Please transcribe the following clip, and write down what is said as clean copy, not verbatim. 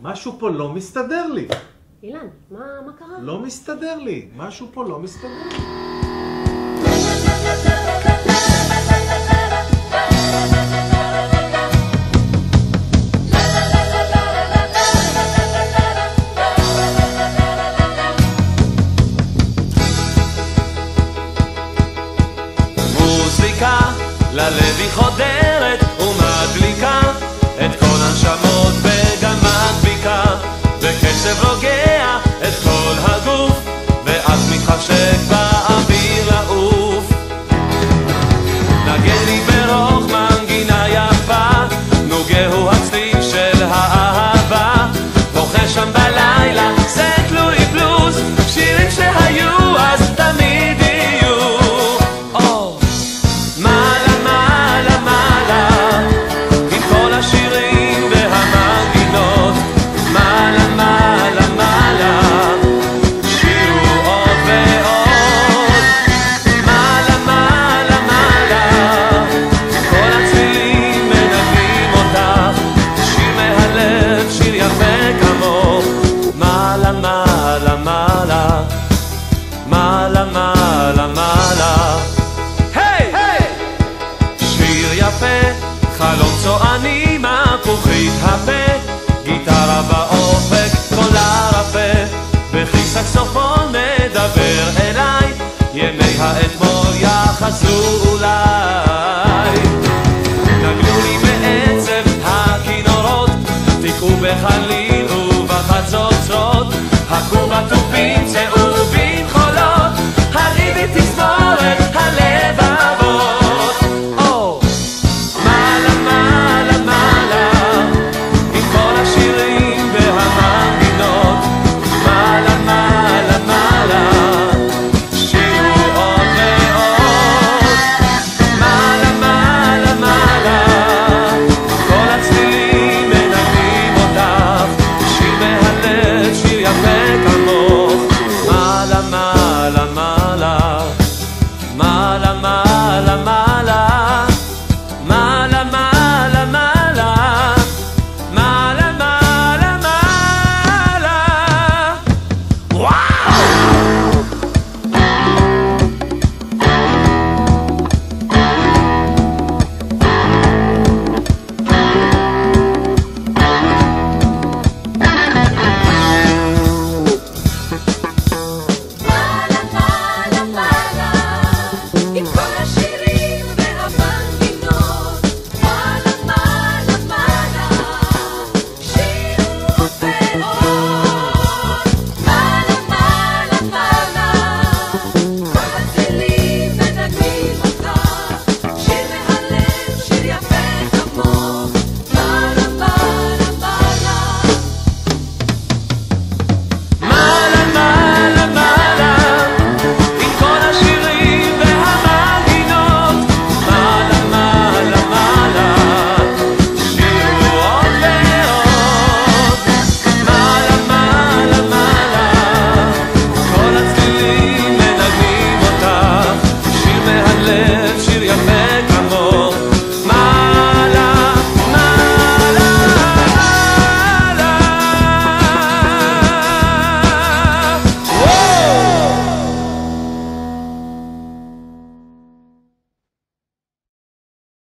משהו פה לא מסתדר לי. אילן, מה קרה? לא מסתדר לי. משהו פה לא מסתדר לי. מוזיקה ללב היא חודרת ומדליקה את כל הנשמות וגם מדביקה בקצב רוגע את כל הגוף ואז מתחשק באוויר לעוף. נגן לי ברוך מנגינה יפה, נוגהו הצליל של האהבה, בוכה שם בלילה זה תלוי בלוז, שירים שהיו אז תמיד יהיו. מעלה מעלה מעלה עם כל השירים והמנגינות, מעלה מעלה מעלה שירו עוד ועוד. מעלה מעלה מעלה כל הצלילים מנגנים אותך, שיר מהלב שיר יפה כמוך. מעלה מעלה מעלה מעלה מעלה מעלה שיר יפה, חלום צועני, מפוחית הפה, גיטרה באופק, קולה רפה, בכי סקסופון מדבר אליי, ימי האתמול יחזרו אולי. נגנו לי בעצב הכינורות, תיקעו בחליל ובחצוצרות, הכו בתופים צהובים חולות, הריבי תזמורת